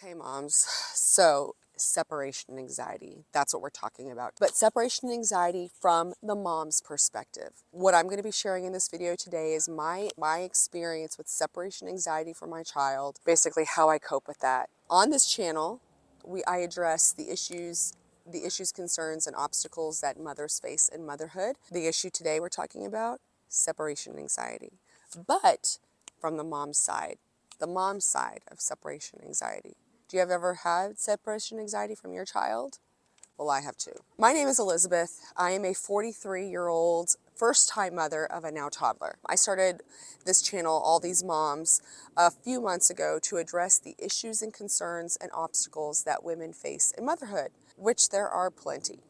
Okay, moms. So, separation anxiety, that's what we're talking about. But separation anxiety from the mom's perspective. What I'm going to be sharing in this video today is my experience with separation anxiety for my child, basically how I cope with that. On this channel, I address the issues, concerns, and obstacles that mothers face in motherhood. The issue today we're talking about, separation anxiety. But from the mom's side of separation anxiety. Do you have ever had separation anxiety from your child? Well, I have too. My name is Elizabeth. I am a 43-year-old first-time mother of a now toddler. I started this channel, All These Moms, a few months ago to address the issues and concerns and obstacles that women face in motherhood, which there are plenty.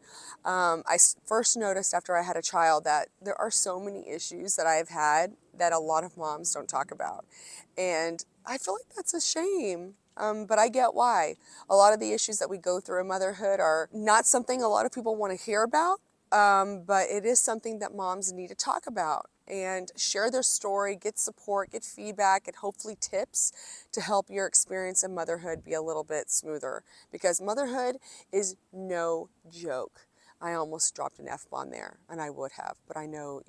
I first noticed after I had a child that there are so many issues that I've had that a lot of moms don't talk about. And I feel like that's a shame. But I get why. A lot of the issues that we go through in motherhood are not something a lot of people want to hear about, but it is something that moms need to talk about and share their story, get support, get feedback, and hopefully tips to help your experience in motherhood be a little bit smoother. Because motherhood is no joke. I almost dropped an F-bomb there, and I would have, but I know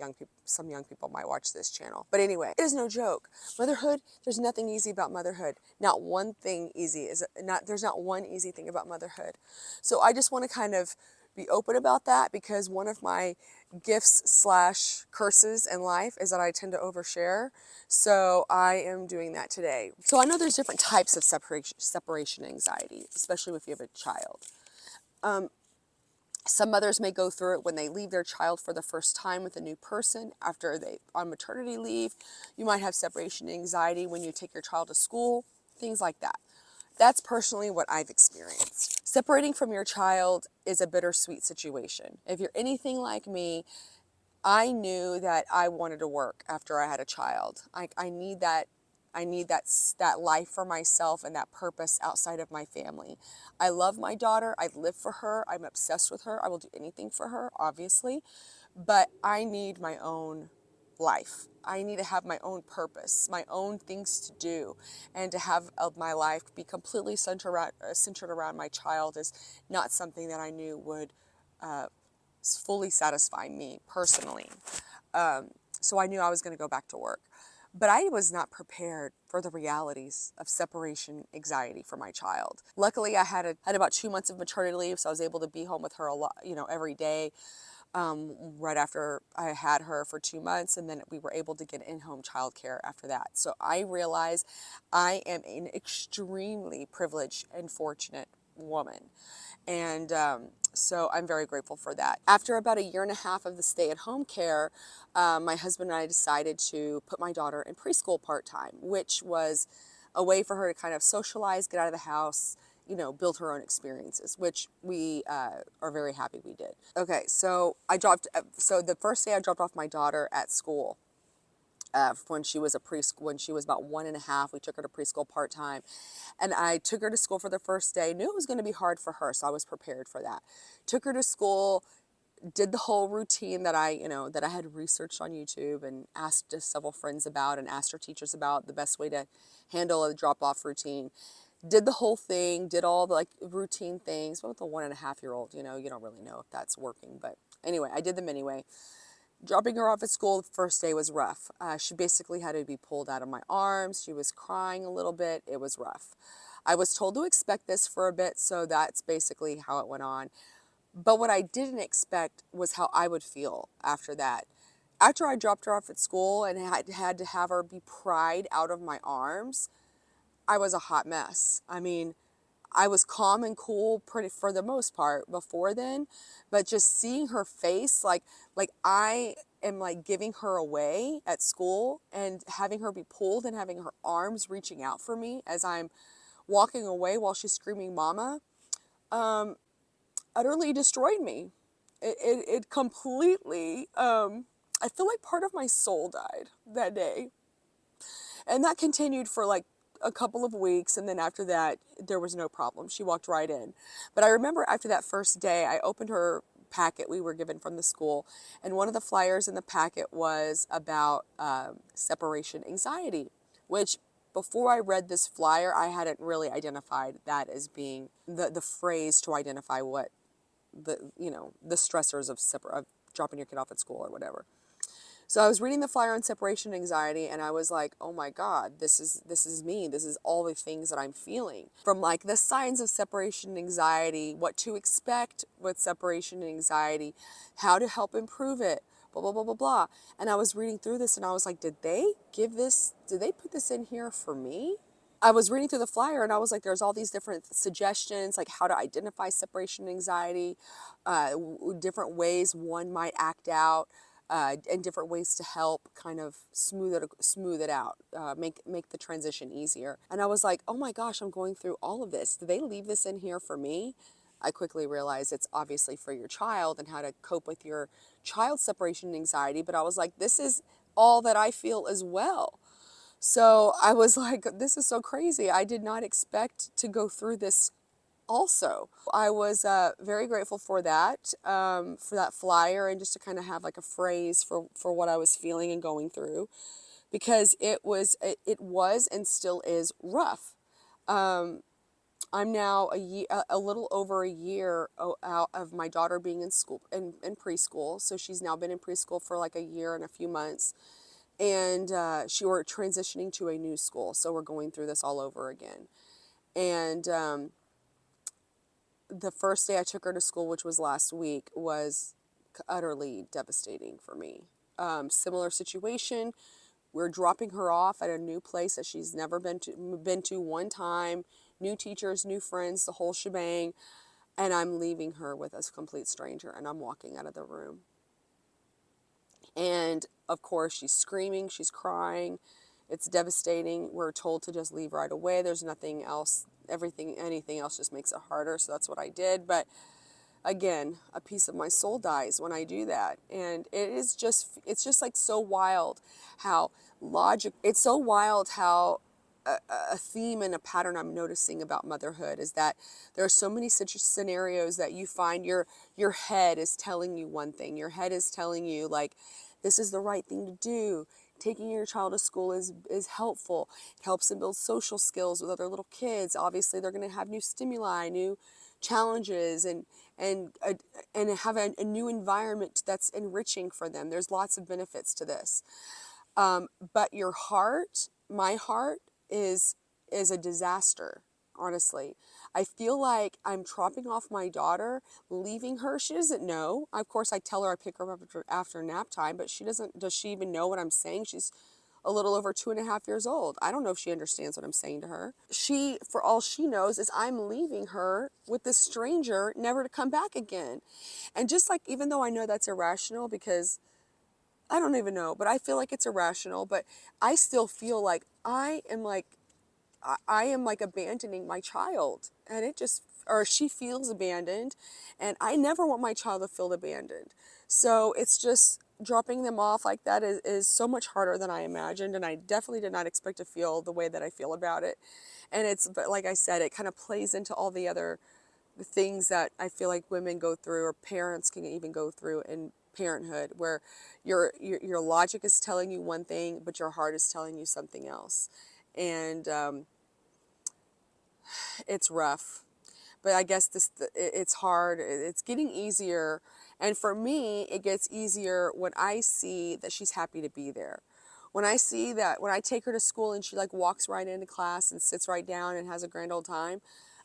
some young people might watch this channel. But anyway, it is no joke. Motherhood, there's nothing easy about motherhood. Not one thing easy there's not one easy thing about motherhood. So I just want to kind of be open about that, because one of my gifts / curses in life is that I tend to overshare. So I am doing that today. So I know there's different types of separation anxiety, especially if you have a child. Some mothers may go through it when they leave their child for the first time with a new person after on maternity leave. You might have separation anxiety when you take your child to school, things like that. That's personally what I've experienced. Separating from your child is a bittersweet situation. If you're anything like me, I knew that I wanted to work after I had a child. I need that life for myself and that purpose outside of my family. I love my daughter. I live for her. I'm obsessed with her. I will do anything for her, obviously. But I need my own life. I need to have my own purpose, my own things to do, and to have my life be completely centered around my child is not something that I knew would fully satisfy me personally. So I knew I was going to go back to work. But I was not prepared for the realities of separation anxiety for my child. Luckily, I had about 2 months of maternity leave, so I was able to be home with her a lot, every day. Right after I had her for 2 months, and then we were able to get in-home childcare after that. So I realized I am an extremely privileged and fortunate woman. And so I'm very grateful for that. After about 1.5 years of the stay-at-home care, my husband and I decided to put my daughter in preschool part-time, which was a way for her to kind of socialize, get out of the house, build her own experiences, which we are very happy we did. Okay, so the first day I dropped off my daughter at school, when she was when she was about 1.5, we took her to preschool part-time, and I took her to school for the first day. Knew it was going to be hard for her, so I was prepared for that. Took her to school, did the whole routine that I had researched on YouTube and asked just several friends about, and asked her teachers about the best way to handle a drop-off routine. Did the whole thing, did all the routine things. But with a 1.5-year-old, you don't really know if that's working. But anyway, I did them anyway. Dropping her off at school the first day was rough. She basically had to be pulled out of my arms. She was crying a little bit. It was rough. I was told to expect this for a bit, so that's basically how it went on. But what I didn't expect was how I would feel after that. After I dropped her off at school and had to have her be pried out of my arms, I was a hot mess. I mean, I was calm and cool for the most part before then, but just seeing her face, like I am giving her away at school, and having her be pulled and having her arms reaching out for me as I'm walking away while she's screaming mama, utterly destroyed me. It completely, I feel like part of my soul died that day. And that continued for a couple of weeks, and then after that, there was no problem. She walked right in. But I remember after that first day, I opened her packet we were given from the school, and one of the flyers in the packet was about separation anxiety, which before I read this flyer, I hadn't really identified that as being the phrase to identify what the stressors of dropping your kid off at school or whatever. So I was reading the flyer on separation anxiety, and I was like, oh my God, this is me. This is all the things that I'm feeling. From like the signs of separation anxiety, what to expect with separation anxiety, how to help improve it, blah, blah, blah, blah, blah. And I was reading through this and I was like, did they put this in here for me? I was reading through the flyer and I was like, there's all these different suggestions, like how to identify separation anxiety, different ways one might act out, and different ways to help kind of smooth it out, make the transition easier. And I was like, oh my gosh, I'm going through all of this. Did they leave this in here for me? I quickly realized it's obviously for your child and how to cope with your child's separation anxiety. But I was like, this is all that I feel as well. So I was like, this is so crazy. I did not expect to go through this also. I was very grateful for that flyer, and just to kind of have like a phrase for what I was feeling and going through, because it was and still is rough. I'm now a little over a year out of my daughter being in school, in preschool. So she's now been in preschool for like a year and a few months. And we're transitioning to a new school. So we're going through this all over again. And the first day I took her to school, which was last week, was utterly devastating for me. Similar situation. We're dropping her off at a new place that she's never been to one time. New teachers, new friends, the whole shebang. And I'm leaving her with a complete stranger, and I'm walking out of the room. And of course, she's screaming, she's crying. It's devastating. We're told to just leave right away. There's nothing else. Anything else just makes it harder. So that's what I did. But again, a piece of my soul dies when I do that. And it's just like so wild how it's so wild how a theme and a pattern I'm noticing about motherhood is that there are so many such scenarios that you find your head is telling you one thing. Your head is telling you like, this is the right thing to do. Taking your child to school is helpful. It helps them build social skills with other little kids. Obviously, they're going to have new stimuli, new challenges, and have a new environment that's enriching for them. There's lots of benefits to this. But your heart, my heart, is a disaster, honestly. I feel like I'm dropping off my daughter, leaving her. She doesn't know. Of course, I tell her I pick her up after nap time, but does she even know what I'm saying? She's a little over 2.5 years old. I don't know if she understands what I'm saying to her. For all she knows, is I'm leaving her with this stranger, never to come back again. And just like, even though I know that's irrational, because I don't even know, but I feel like it's irrational, but I still feel like I am like abandoning my child, and or she feels abandoned, and I never want my child to feel abandoned. So it's just dropping them off like that is so much harder than I imagined, and I definitely did not expect to feel the way that I feel about it. But like I said, it kind of plays into all the other things that I feel like women go through, or parents can even go through in parenthood, where your logic is telling you one thing, but your heart is telling you something else. And it's rough, but I guess it's hard. It's getting easier. And for me, it gets easier when I see that she's happy to be there. When I see that, when I take her to school and she like walks right into class and sits right down and has a grand old time,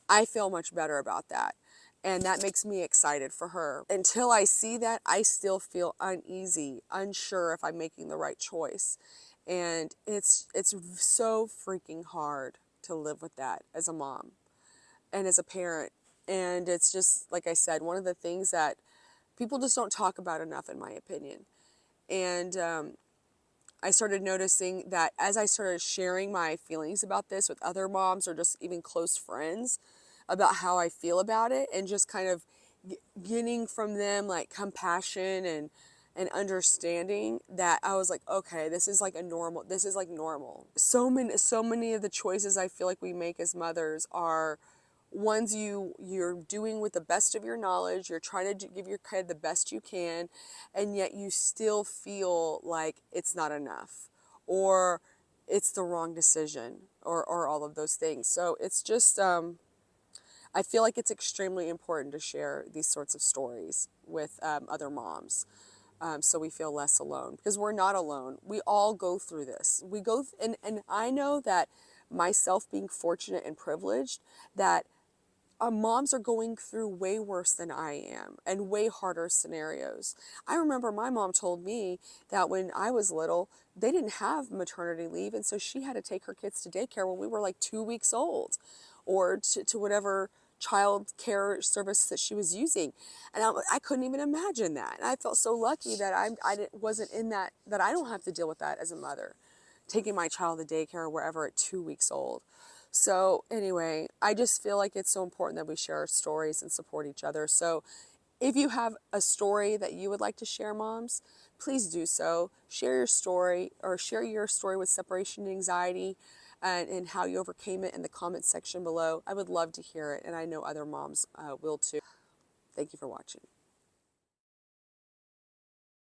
I feel much better about that. And that makes me excited for her. Until I see that, I still feel uneasy, unsure if I'm making the right choice. And it's so freaking hard to live with that as a mom and as a parent. And it's just, like I said, one of the things that people just don't talk about enough, in my opinion. And I started noticing that as I started sharing my feelings about this with other moms, or just even close friends, about how I feel about it, and just kind of getting from them like compassion and understanding, that I was like, okay, this is like normal. So many of the choices I feel like we make as mothers are ones you're doing with the best of your knowledge. You're trying to give your kid the best you can, and yet you still feel like it's not enough, or it's the wrong decision, or all of those things. So it's just, I feel like it's extremely important to share these sorts of stories with other moms, so we feel less alone, because we're not alone. We all go through this. And I know that myself being fortunate and privileged, that moms are going through way worse than I am, and way harder scenarios. I remember my mom told me that when I was little, they didn't have maternity leave, and so she had to take her kids to daycare when we were like 2 weeks old, or to whatever child care service that she was using. And I couldn't even imagine that. And I felt so lucky that wasn't in that I don't have to deal with that as a mother, taking my child to daycare or wherever at 2 weeks old. So anyway, I just feel like it's so important that we share our stories and support each other. So if you have a story that you would like to share, moms, please do so. Share your story, or share your story with separation anxiety, and how you overcame it in the comments section below. I would love to hear it, and I know other moms will too. Thank you for watching.